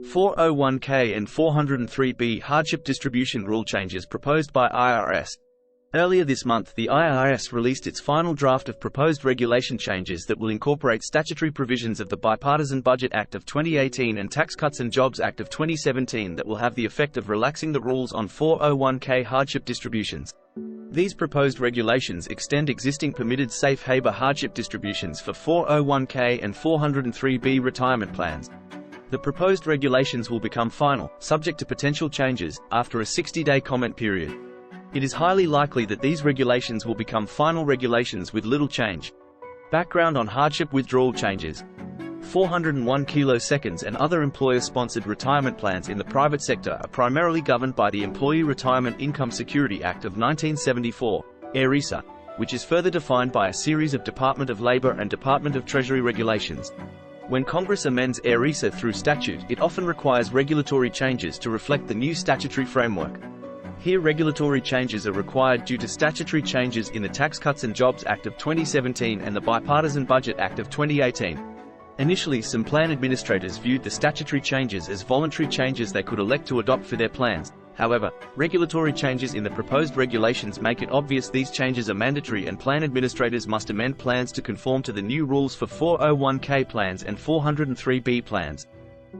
401k and 403b hardship distribution rule changes proposed by IRS. Earlier this month, the IRS released its final draft of proposed regulation changes that will incorporate statutory provisions of the Bipartisan Budget Act of 2018 and Tax Cuts and Jobs Act of 2017 that will have the effect of relaxing the rules on 401k hardship distributions. These proposed regulations extend existing permitted safe harbor hardship distributions for 401k and 403b retirement plans. The proposed regulations will become final, subject to potential changes, after a 60-day comment period. It is highly likely that these regulations will become final regulations with little change. Background on hardship withdrawal changes. 401 kiloseconds and other employer-sponsored retirement plans in the private sector are primarily governed by the Employee Retirement Income Security Act of 1974, ERISA, which is further defined by a series of Department of Labor and Department of Treasury regulations. When Congress amends ERISA through statute, it often requires regulatory changes to reflect the new statutory framework. Here, regulatory changes are required due to statutory changes in the Tax Cuts and Jobs Act of 2017 and the Bipartisan Budget Act of 2018. Initially, some plan administrators viewed the statutory changes as voluntary changes they could elect to adopt for their plans. However, regulatory changes in the proposed regulations make it obvious these changes are mandatory, and plan administrators must amend plans to conform to the new rules for 401k plans and 403b plans.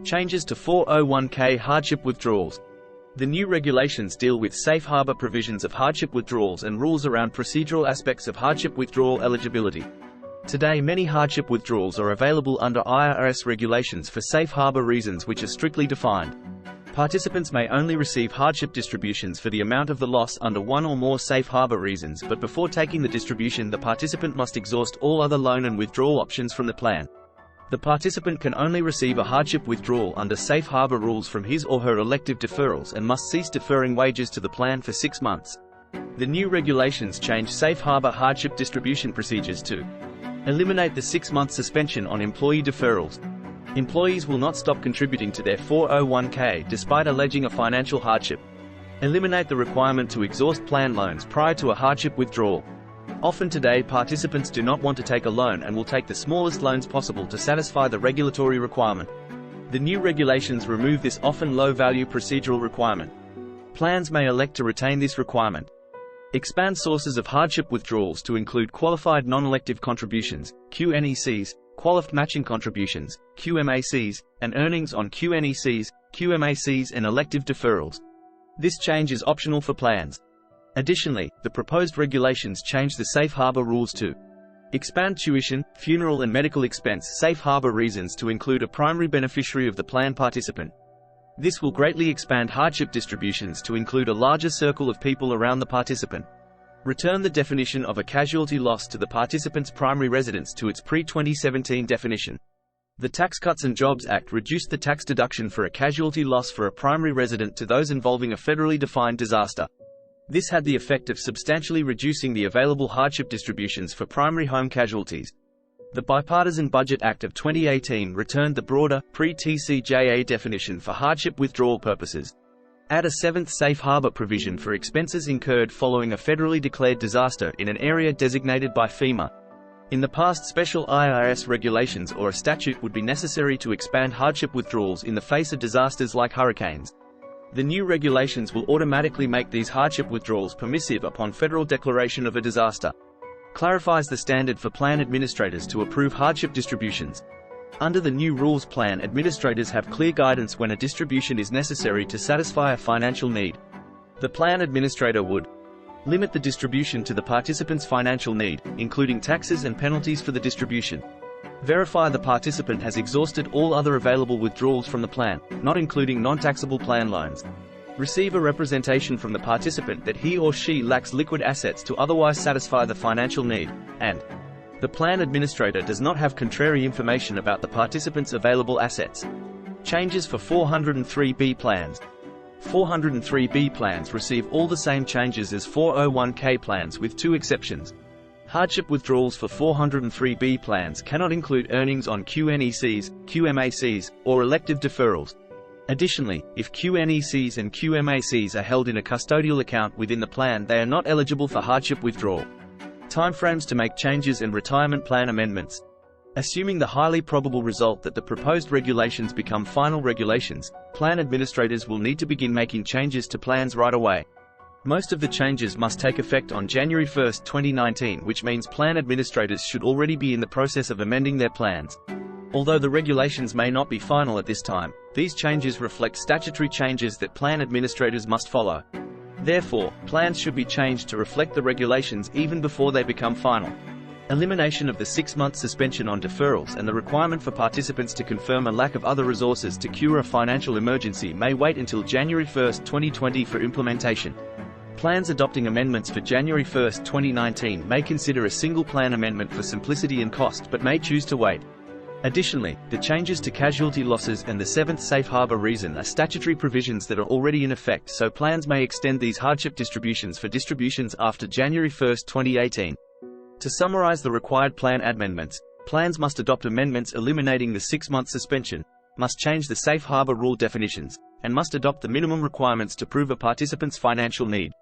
Changes to 401k hardship withdrawals. The new regulations deal with safe harbor provisions of hardship withdrawals and rules around procedural aspects of hardship withdrawal eligibility. Today, many hardship withdrawals are available under IRS regulations for safe harbor reasons which are strictly defined. Participants may only receive hardship distributions for the amount of the loss under one or more safe harbor reasons, but before taking the distribution, the participant must exhaust all other loan and withdrawal options from the plan. The participant can only receive a hardship withdrawal under safe harbor rules from his or her elective deferrals and must cease deferring wages to the plan for 6 months. The new regulations change safe harbor hardship distribution procedures to eliminate the 6-month suspension on employee deferrals. Employees will not stop contributing to their 401k despite alleging a financial hardship. Eliminate the requirement to exhaust plan loans prior to a hardship withdrawal. Often today, participants do not want to take a loan and will take the smallest loans possible to satisfy the regulatory requirement. The new regulations remove this often low-value procedural requirement. Plans may elect to retain this requirement. Expand sources of hardship withdrawals to include qualified non-elective contributions, QNECs, qualified matching contributions, QMACs, and earnings on QNECs, QMACs and elective deferrals. This change is optional for plans. Additionally, the proposed regulations change the safe harbor rules to expand tuition, funeral and medical expense safe harbor reasons to include a primary beneficiary of the plan participant. This will greatly expand hardship distributions to include a larger circle of people around the participant. Return the definition of a casualty loss to the participant's primary residence to its pre-2017 definition. The Tax Cuts and Jobs Act reduced the tax deduction for a casualty loss for a primary resident to those involving a federally defined disaster. This had the effect of substantially reducing the available hardship distributions for primary home casualties. The Bipartisan Budget Act of 2018 returned the broader, pre-TCJA definition for hardship withdrawal purposes. Add a 7th safe harbor provision for expenses incurred following a federally declared disaster in an area designated by FEMA. In the past, special IRS regulations or a statute would be necessary to expand hardship withdrawals in the face of disasters like hurricanes. The new regulations will automatically make these hardship withdrawals permissive upon federal declaration of a disaster. Clarifies the standard for plan administrators to approve hardship distributions. Under the new rules, plan administrators have clear guidance when a distribution is necessary to satisfy a financial need. The plan administrator would limit the distribution to the participant's financial need, including taxes and penalties for the distribution. Verify the participant has exhausted all other available withdrawals from the plan, not including non-taxable plan loans. Receive a representation from the participant that he or she lacks liquid assets to otherwise satisfy the financial need, and the plan administrator does not have contrary information about the participant's available assets. Changes for 403b plans. 403b plans receive all the same changes as 401k plans with 2 exceptions. Hardship withdrawals for 403b plans cannot include earnings on QNECs, QMACs, or elective deferrals. Additionally, if QNECs and QMACs are held in a custodial account within the plan, they are not eligible for hardship withdrawal. Timeframes to make changes and retirement plan amendments. Assuming the highly probable result that the proposed regulations become final regulations, plan administrators will need to begin making changes to plans right away. Most of the changes must take effect on January 1, 2019, which means plan administrators should already be in the process of amending their plans. Although the regulations may not be final at this time, these changes reflect statutory changes that plan administrators must follow. Therefore, plans should be changed to reflect the regulations even before they become final. Elimination of the 6-month suspension on deferrals and the requirement for participants to confirm a lack of other resources to cure a financial emergency may wait until January 1, 2020 for implementation. Plans adopting amendments for January 1, 2019 may consider a single plan amendment for simplicity and cost but may choose to wait. Additionally, the changes to casualty losses and the 7th safe harbor reason are statutory provisions that are already in effect, so plans may extend these hardship distributions for distributions after January 1, 2018. To summarize the required plan amendments, plans must adopt amendments eliminating the 6-month suspension, must change the safe harbor rule definitions, and must adopt the minimum requirements to prove a participant's financial need.